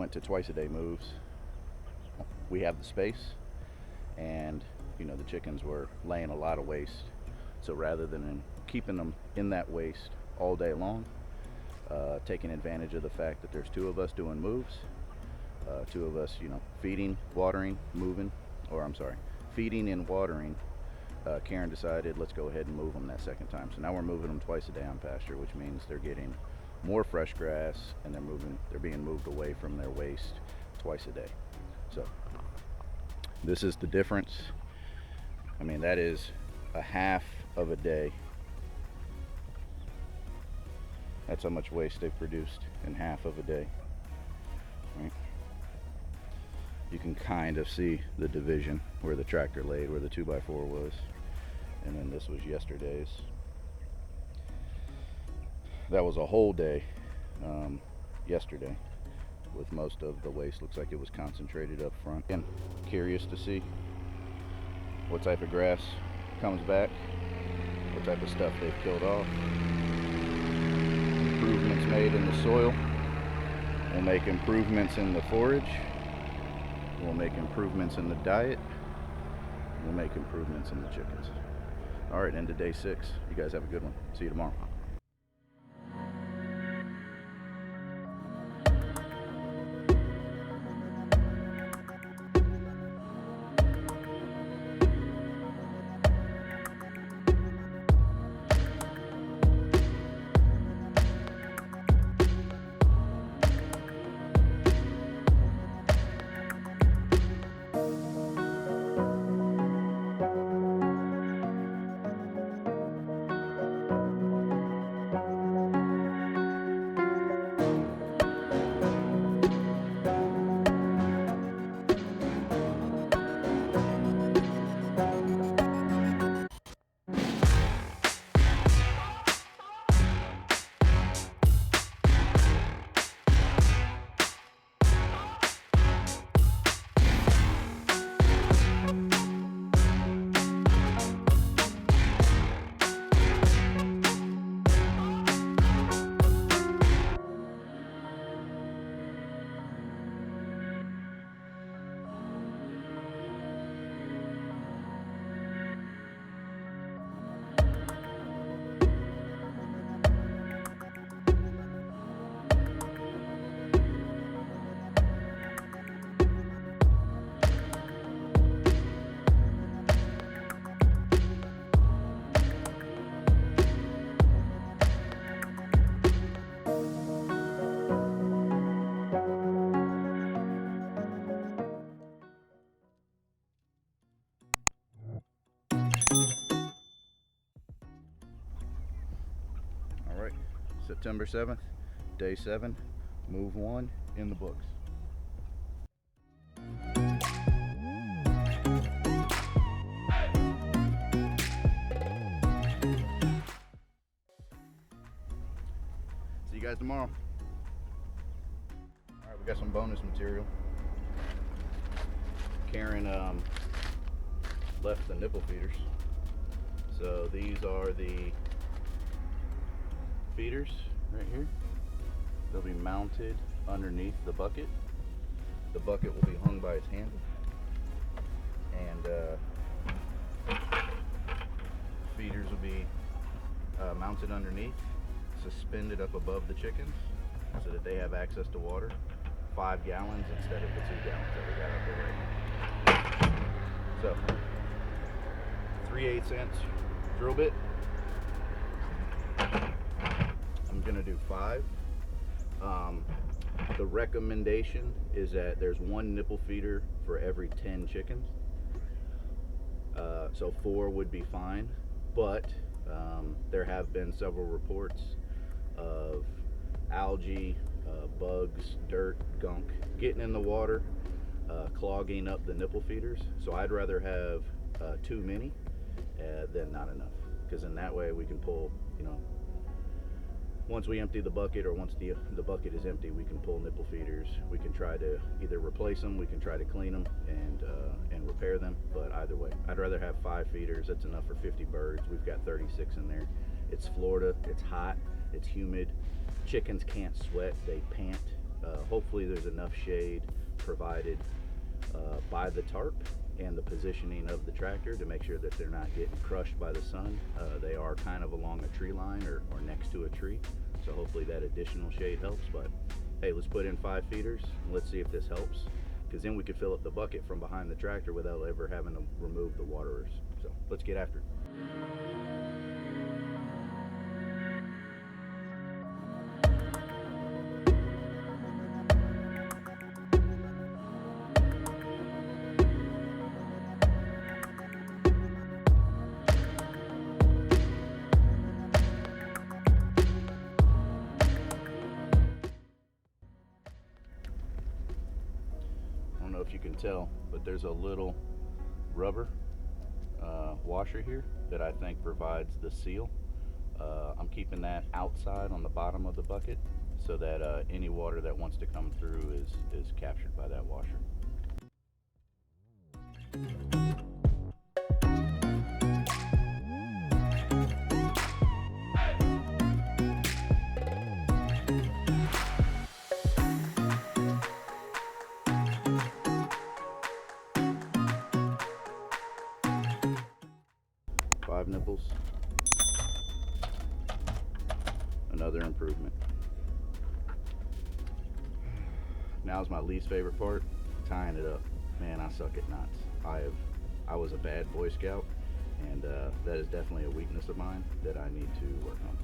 went to twice a day moves, we have the space, and you know, the chickens were laying a lot of waste. So rather than keeping them in that waste all day long, taking advantage of the fact that there's two of us doing moves, two of us, you know, feeding, watering, moving, or I'm sorry, feeding and watering, Karen decided let's go ahead and move them that second time. So now we're moving them twice a day on pasture, which means they're getting more fresh grass, and they're being moved away from their waste twice a day. So this is the difference. I mean, that is a half of a day. That's how much waste they've produced in half of a day. Right? You can kind of see the division where the tractor laid, where the 2x4 was, and then this was yesterday's. That was a whole day yesterday, with most of the waste. Looks like it was concentrated up front. Again, curious to see what type of grass comes back, what type of stuff they've killed off. Improvements made in the soil. We'll make improvements in the forage. We'll make improvements in the diet. We'll make improvements in the chickens. All right, end of day 6. You guys have a good one. See you tomorrow. September 7th, day 7, move 1 in the books. See you guys tomorrow. All right, we got some bonus material. Karen left the nipple feeders. So these are the feeders right here. They'll be mounted underneath the bucket. The bucket will be hung by its handle, and feeders will be mounted underneath, suspended up above the chickens so that they have access to water. 5 gallons instead of the 2 gallons that we got up there right now. So 3/8 inch drill bit. I'm gonna do 5. The recommendation is that there's 1 nipple feeder for every 10 chickens. So 4 would be fine, but there have been several reports of algae, bugs, dirt, gunk getting in the water, clogging up the nipple feeders. So I'd rather have too many than not enough, because in that way we can pull, you know, once we empty the bucket, or once the bucket is empty, we can pull nipple feeders. We can try to either replace them, we can try to clean them and repair them, but either way, I'd rather have 5 feeders. That's enough for 50 birds. We've got 36 in there. It's Florida, it's hot, it's humid. Chickens can't sweat, they pant. Hopefully there's enough shade provided by the tarp and the positioning of the tractor to make sure that they're not getting crushed by the sun. They are kind of along a tree line or next to a tree, so hopefully that additional shade helps. But hey, let's put in 5 feeders and let's see if this helps, because then we could fill up the bucket from behind the tractor without ever having to remove the waterers. So let's get after it. 'I don't know if you can tell, but there's a little rubber washer here that I think provides the seal. I'm keeping that outside on the bottom of the bucket so that any water that wants to come through is captured by that washer. Five nipples. Another improvement. Now's my least favorite part, tying it up. Man, I suck at knots. I was a bad Boy Scout, and that is definitely a weakness of mine that I need to work on.